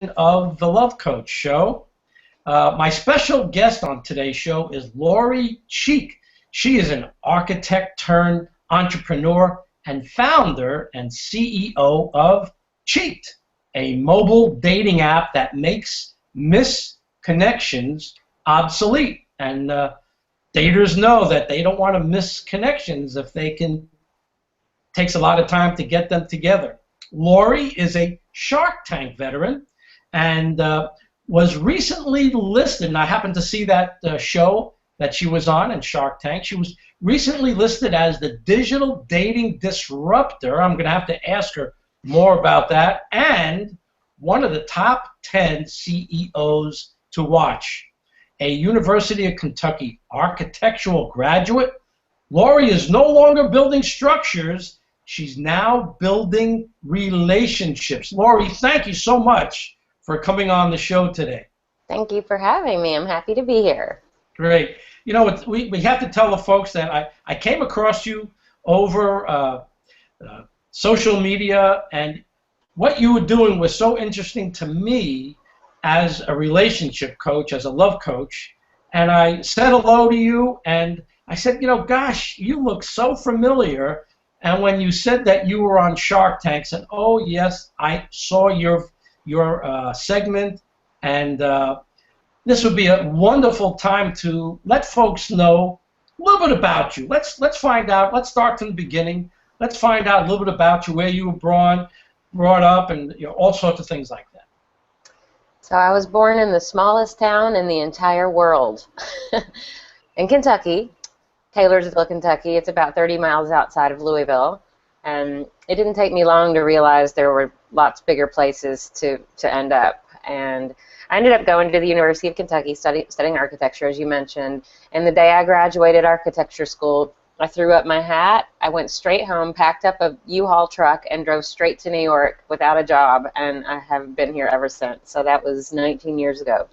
of the Love Coach Show. My special guest on today's show is Lori Cheek. She is an architect turned entrepreneur and founder and CEO of Cheeked, a mobile dating app that makes misconnections obsolete. And daters know that they don't want to miss connections if they can. Takes a lot of time to get them together. Lori is a Shark Tank veteran and was recently listed, and I happened to see that show that she was on in Shark Tank. She was recently listed as the Digital Dating Disruptor. I'm going to have to ask her more about that. And one of the top 10 CEOs to watch. A University of Kentucky architectural graduate, Lori is no longer building structures. She's now building relationships. Lori, thank you so much for coming on the show today. Thank you for having me. I'm happy to be here. Great. You know, we have to tell the folks that I came across you over social media, and what you were doing was so interesting to me as a relationship coach, as a love coach, and I said hello to you, and I said, you know, gosh, you look so familiar. And when you said that you were on Shark Tank, I said, oh, yes, I saw your segment, and this would be a wonderful time to let folks know a little bit about you. Let's find out. Let's start from the beginning. Let's find out a little bit about you, where you were brought up, and all sorts of things like that. So I was born in the smallest town in the entire world, in Kentucky. Taylorsville, Kentucky. It's about 30 miles outside of Louisville, and it didn't take me long to realize there were lots bigger places to end up. And I ended up going to the University of Kentucky studying architecture, as you mentioned, and the day I graduated architecture school, I threw up my hat, I went straight home, packed up a U-Haul truck, and drove straight to New York without a job, and I have been here ever since. So that was 19 years ago.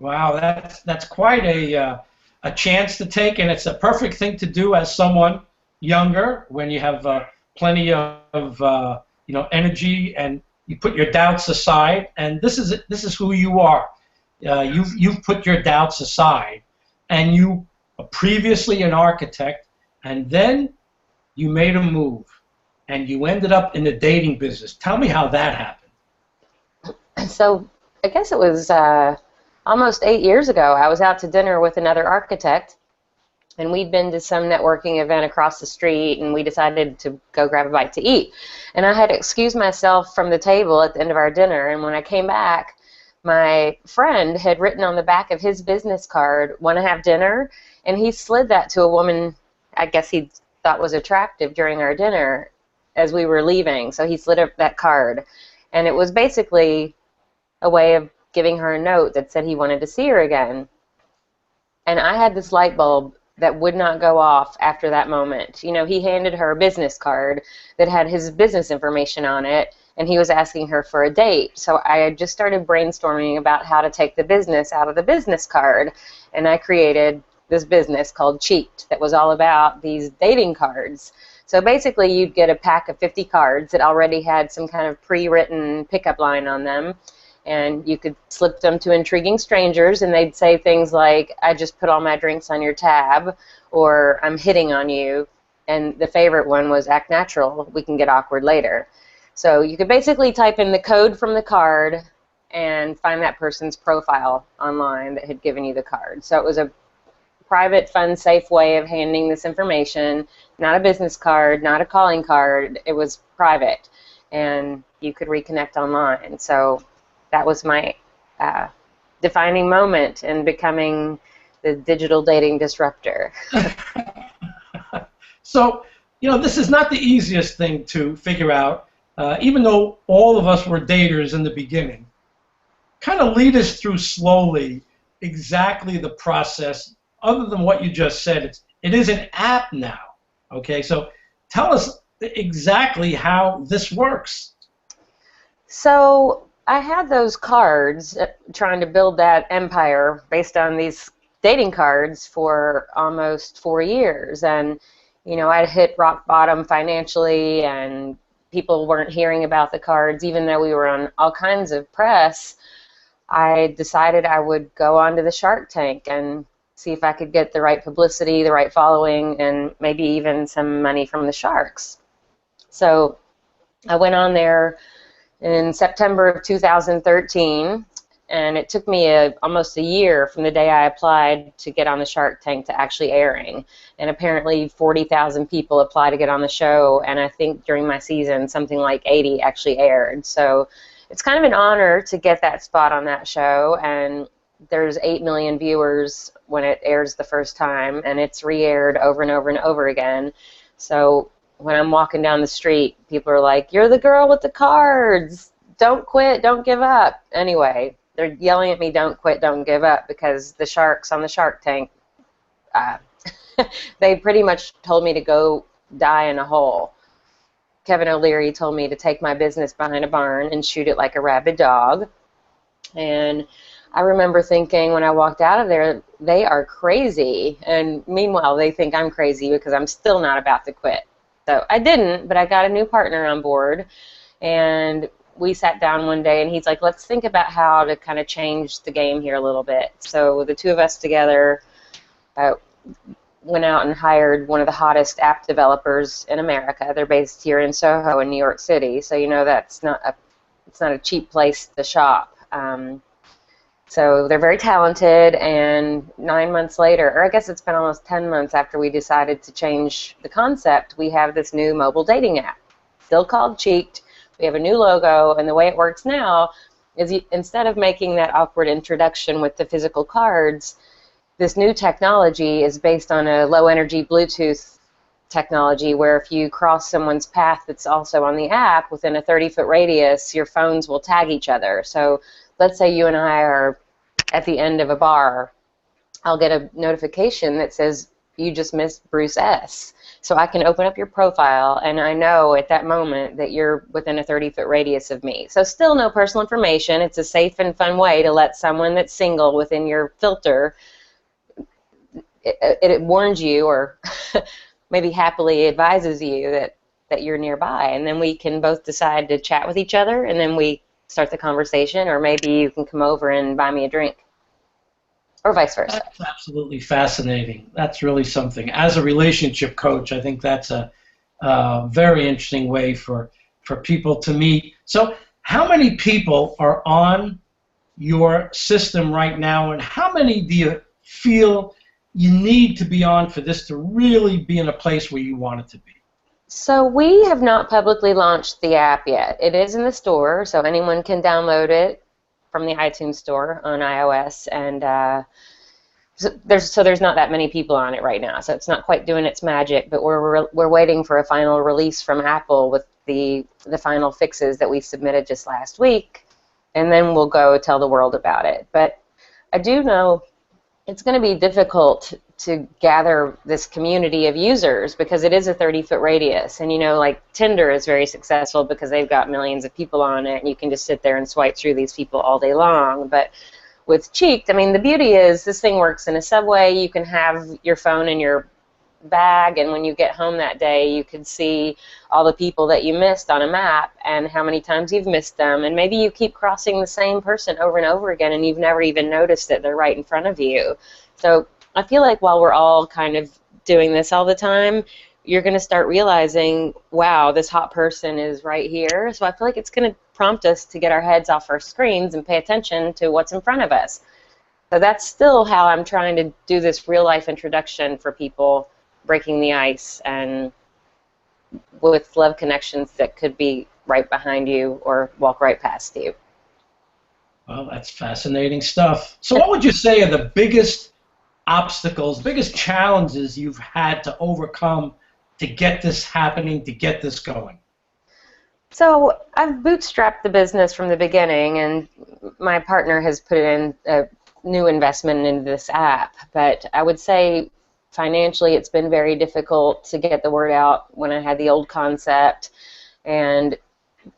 Wow, that's quite a chance to take, and it's a perfect thing to do as someone younger when you have plenty of energy, and you put your doubts aside. And this is who you are. You've put your doubts aside, and you were previously an architect, and then you made a move, and you ended up in the dating business. Tell me how that happened. So I guess it was almost 8 years ago. I was out to dinner with another architect, and we'd been to some networking event across the street, and we decided to go grab a bite to eat. And I had excused myself from the table at the end of our dinner, and when I came back, my friend had written on the back of his business card, "Want to have dinner?" And he slid that to a woman I guess he thought was attractive during our dinner as we were leaving. So he slid up that card, and it was basically a way of giving her a note that said he wanted to see her again. And I had this light bulb that would not go off after that moment. You know, he handed her a business card that had his business information on it, and he was asking her for a date. So I had just started brainstorming about how to take the business out of the business card, and I created this business called Cheeked that was all about these dating cards. So basically you'd get a pack of 50 cards that already had some kind of pre-written pickup line on them, and you could slip them to intriguing strangers, and they'd say things like, "I just put all my drinks on your tab," or "I'm hitting on you," and the favorite one was "Act natural, we can get awkward later." So you could basically type in the code from the card and find that person's profile online that had given you the card. So it was a private, fun, safe way of handing this information, not a business card, not a calling card. It was private, and you could reconnect online. So that was my defining moment in becoming the digital dating disruptor. So, you know, this is not the easiest thing to figure out, even though all of us were daters in the beginning. Kind of lead us through slowly exactly the process. Other than what you just said, it is an app now. Okay, so tell us exactly how this works. So I had those cards trying to build that empire based on these dating cards for almost 4 years, and you know, I'd hit rock bottom financially and people weren't hearing about the cards, even though we were on all kinds of press, I decided I would go onto the Shark Tank and see if I could get the right publicity, the right following, and maybe even some money from the sharks. So I went on there in September of 2013, and it took me almost a year from the day I applied to get on the Shark Tank to actually airing. And apparently 40,000 people applied to get on the show, and I think during my season something like 80 actually aired. So it's kind of an honor to get that spot on that show, and there's 8 million viewers when it airs the first time, and it's re-aired over and over and over again. So when I'm walking down the street, people are like, "You're the girl with the cards. Don't quit, don't give up." Anyway, they're yelling at me, "Don't quit, don't give up," because the sharks on the Shark Tank, they pretty much told me to go die in a hole. Kevin O'Leary told me to take my business behind a barn and shoot it like a rabid dog. And I remember thinking when I walked out of there, they are crazy. And meanwhile, they think I'm crazy because I'm still not about to quit. So I didn't, but I got a new partner on board. And we sat down one day, and he's like, "Let's think about how to kind of change the game here a little bit." So the two of us together went out and hired one of the hottest app developers in America. They're based here in Soho in New York City, so you know it's not a cheap place to shop. So they're very talented, and 9 months later, or I guess it's been almost 10 months after we decided to change the concept, we have this new mobile dating app, still called Cheeked. We have a new logo, and the way it works now is instead of making that awkward introduction with the physical cards, this new technology is based on a low-energy Bluetooth technology where if you cross someone's path that's also on the app within a 30-foot radius, your phones will tag each other. So let's say you and I are at the end of a bar. I'll get a notification that says, "You just missed Bruce S." So I can open up your profile, and I know at that moment that you're within a 30-foot radius of me. So still no personal information. It's a safe and fun way to let someone that's single within your filter. It warns you, or maybe happily advises you that you're nearby, and then we can both decide to chat with each other, and then we start the conversation, or maybe you can come over and buy me a drink, or vice versa. That's absolutely fascinating. That's really something. As a relationship coach, I think that's a very interesting way for people to meet. So how many people are on your system right now, and how many do you feel you need to be on for this to really be in a place where you want it to be? So we have not publicly launched the app yet. It is in the store, so anyone can download it from the iTunes store on iOS, and so there's not that many people on it right now, so it's not quite doing its magic, but we're waiting for a final release from Apple with the final fixes that we submitted just last week, and then we'll go tell the world about it. But I do know it's going to be difficult to gather this community of users because it is a 30-foot radius, and you know, like Tinder is very successful because they've got millions of people on it, and you can just sit there and swipe through these people all day long. But with Cheeked, I mean, the beauty is this thing works in a subway. You can have your phone in your bag, and when you get home that day, you can see all the people that you missed on a map and how many times you've missed them, and maybe you keep crossing the same person over and over again, and you've never even noticed that they're right in front of you. So I feel like while we're all kind of doing this all the time, you're going to start realizing, wow, this hot person is right here. So I feel like it's going to prompt us to get our heads off our screens and pay attention to what's in front of us. So that's still how I'm trying to do this real-life introduction for people, breaking the ice, and with love connections that could be right behind you or walk right past you. Well, that's fascinating stuff. So what would you say are the biggest obstacles, biggest challenges you've had to overcome to get this happening, to get this going? So I've bootstrapped the business from the beginning, and my partner has put in a new investment into this app. But I would say financially it's been very difficult to get the word out when I had the old concept. And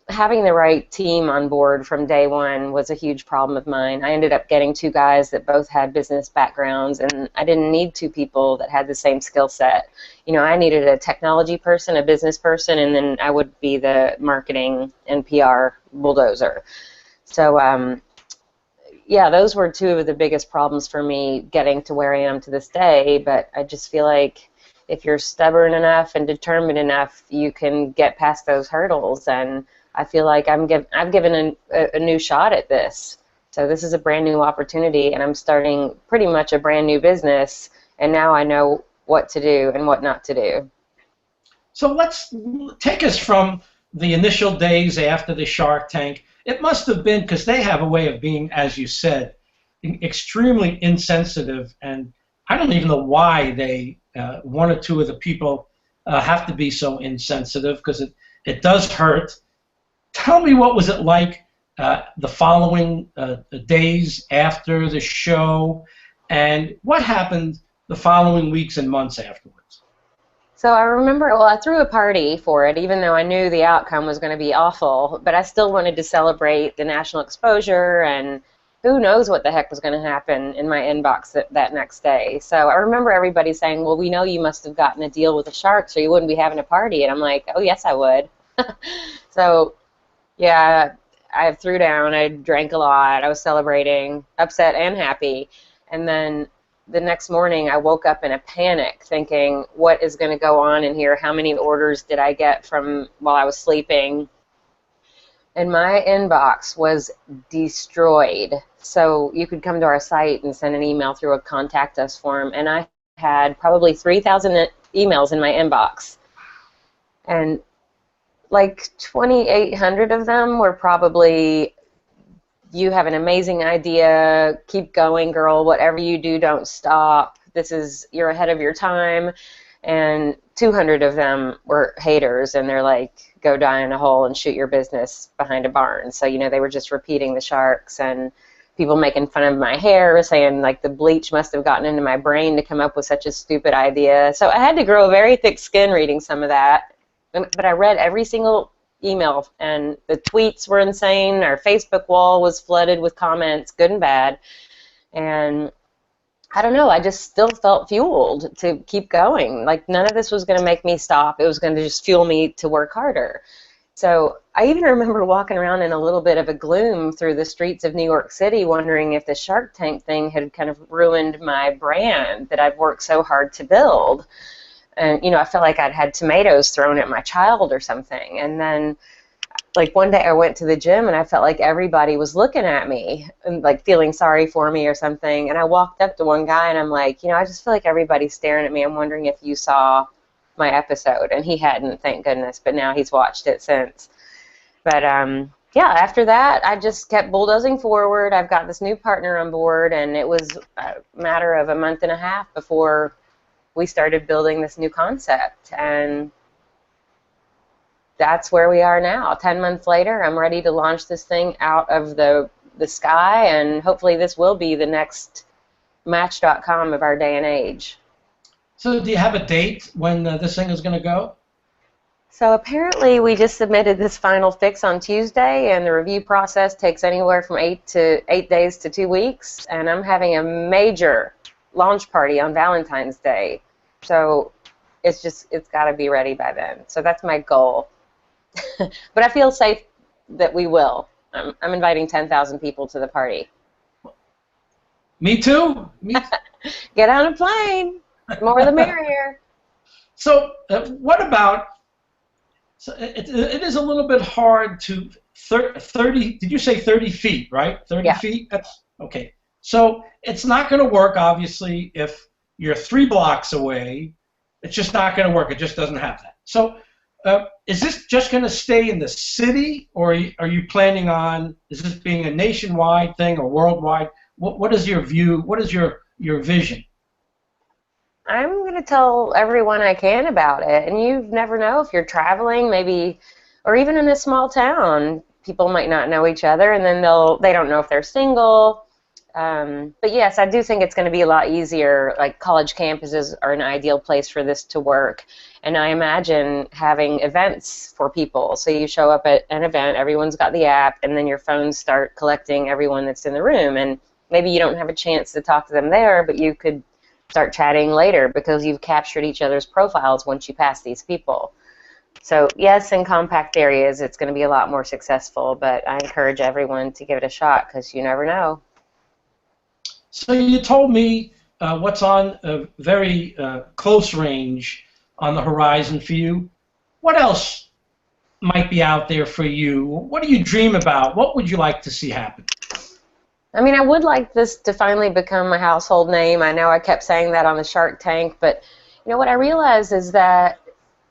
having the right team on board from day one was a huge problem of mine. I ended up getting two guys that both had business backgrounds, and I didn't need two people that had the same skill set. I needed a technology person, a business person, and then I would be the marketing and PR bulldozer. So, yeah, those were two of the biggest problems for me getting to where I am to this day, but I just feel like if you're stubborn enough and determined enough, you can get past those hurdles, and I feel like I've given a new shot at this. So this is a brand new opportunity, and I'm starting pretty much a brand new business, and now I know what to do and what not to do. So let's take us from the initial days after the Shark Tank. It must have been, because they have a way of being, as you said, extremely insensitive, and I don't even know why they, one or two of the people have to be so insensitive, because it does hurt. Tell me, what was it like the following days after the show, and what happened the following weeks and months afterwards? So I remember, well, I threw a party for it, even though I knew the outcome was going to be awful, but I still wanted to celebrate the national exposure, and who knows what the heck was going to happen in my inbox that next day. So I remember everybody saying, well, we know you must have gotten a deal with the Sharks or you wouldn't be having a party. And I'm like, oh, yes, I would. So, yeah, I threw down. I drank a lot. I was celebrating, upset and happy. And then the next morning I woke up in a panic thinking, what is going to go on in here? How many orders did I get from while I was sleeping? And my inbox was destroyed. So you could come to our site and send an email through a contact us form, and I had probably 3,000 emails in my inbox. And like 2,800 of them were probably, you have an amazing idea, keep going, girl, whatever you do, don't stop. You're ahead of your time. And 200 of them were haters, and they're like, go die in a hole and shoot your business behind a barn. So, they were just repeating the Sharks, and people making fun of my hair, saying like the bleach must have gotten into my brain to come up with such a stupid idea. So I had to grow a very thick skin reading some of that. But I read every single email, and the tweets were insane. Our Facebook wall was flooded with comments, good and bad. And I don't know, I just still felt fueled to keep going. Like, none of this was going to make me stop. It was going to just fuel me to work harder. So I even remember walking around in a little bit of a gloom through the streets of New York City, wondering if the Shark Tank thing had kind of ruined my brand that I'd worked so hard to build. And, I felt like I'd had tomatoes thrown at my child or something. And then, like, one day I went to the gym and I felt like everybody was looking at me and, like, feeling sorry for me or something. And I walked up to one guy and I'm like, I just feel like everybody's staring at me. I'm wondering if you saw my episode. And he hadn't, thank goodness, but now he's watched it since. But, yeah, after that, I just kept bulldozing forward. I've got this new partner on board, and it was a matter of a month and a half before we started building this new concept, and that's where we are now. 10 months later, I'm ready to launch this thing out of the sky, and hopefully this will be the next Match.com of our day and age. So do you have a date when this thing is going to go? So apparently we just submitted this final fix on Tuesday, and the review process takes anywhere from 8 days to 2 weeks, and I'm having a major launch party on Valentine's Day. So it's got to be ready by then. So that's my goal. But I feel safe that we will. I'm inviting 10,000 people to the party. Me too. Get on a plane. More the merrier. So what about, so it is a little bit hard to, 30, did you say 30 feet, right? 30 yeah. feet? That's, okay. So it's not going to work, obviously, if you're 3 blocks away. It's just not going to work. It just doesn't have that. So is this just going to stay in the city, or are you planning on, is this being a nationwide thing or worldwide? What is your view? What is your vision? I'm going to tell everyone I can about it. And you never know, if you're traveling, maybe, or even in a small town, people might not know each other, and then they don't know if they're single. But yes, I do think it's going to be a lot easier. Like college campuses are an ideal place for this to work. And I imagine having events for people. So you show up at an event, everyone's got the app, and then your phones start collecting everyone that's in the room. And maybe you don't have a chance to talk to them there, but you could start chatting later because you've captured each other's profiles once you pass these people. So yes, in compact areas, it's going to be a lot more successful, but I encourage everyone to give it a shot because you never know. So you told me what's on a very close range on the horizon for you. What else might be out there for you? What do you dream about? What would you like to see happen? I mean, I would like this to finally become a household name. I know I kept saying that on the Shark Tank, but you know what I realized is that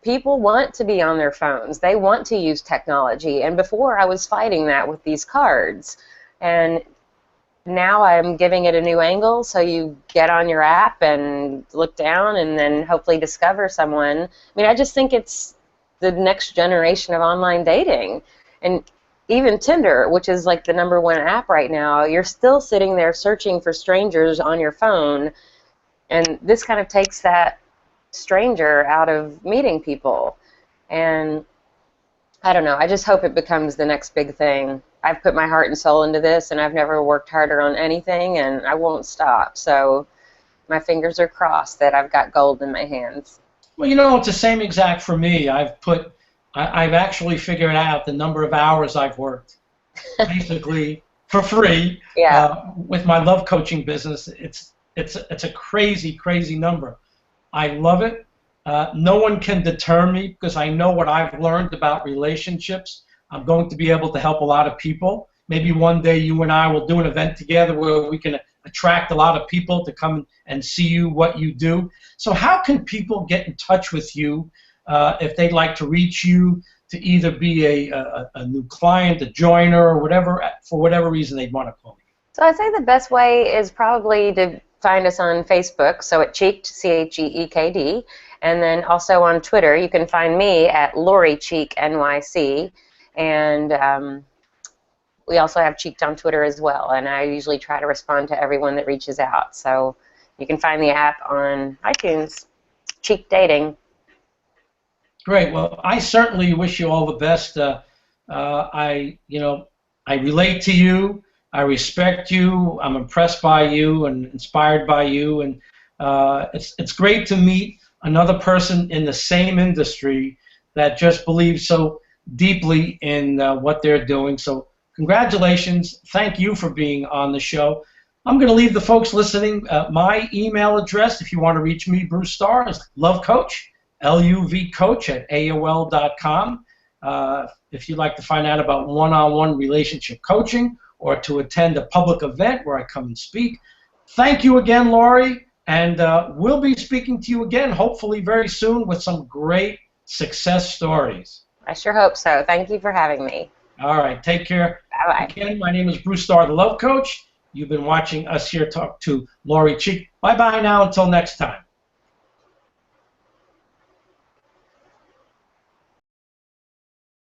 people want to be on their phones. They want to use technology. And before I was fighting that with these cards. And now I'm giving it a new angle, so you get on your app and look down and then hopefully discover someone. I mean, I just think it's the next generation of online dating. And even Tinder, which is like the #1 app right now, you're still sitting there searching for strangers on your phone, and this kind of takes that stranger out of meeting people. And I don't know, I just hope it becomes the next big thing. I've put my heart and soul into this, and I've never worked harder on anything, and I won't stop. So my fingers are crossed that I've got gold in my hands. Well, you know, it's the same exact for me. I've actually figured out the number of hours I've worked, basically for free. Yeah. With my love coaching business, it's a crazy, crazy number. I love it. No one can deter me because I know what I've learned about relationships. I'm going to be able to help a lot of people. Maybe one day you and I will do an event together where we can attract a lot of people to come and see you, what you do. So how can people get in touch with you if they'd like to reach you to either be a new client, a joiner, or whatever, for whatever reason they'd want to call you? So I'd say the best way is probably to find us on Facebook, so at Cheeked, C-H-E-E-K-D, and then also on Twitter. You can find me at Lori Cheek, NYC, and we also have Cheeked on Twitter as well, and I usually try to respond to everyone that reaches out. So you can find the app on iTunes, Cheeked Dating. Great. Well, I certainly wish you all the best. I relate to you. I respect you. I'm impressed by you and inspired by you, and it's great to meet another person in the same industry that just believes so deeply in what they're doing. So congratulations. Thank you for being on the show. I'm going to leave the folks listening my email address if you want to reach me, Bruce Starr, is lovecoach, LUVcoach at AOL.com. If you'd like to find out about one-on-one relationship coaching or to attend a public event where I come and speak. Thank you again, Lori, and we'll be speaking to you again hopefully very soon with some great success stories. I sure hope so. Thank you for having me. All right, take care. Bye-bye. Again, my name is Bruce Starr, the Love Coach. You've been watching us here talk to Lori Cheek. Bye-bye now until next time.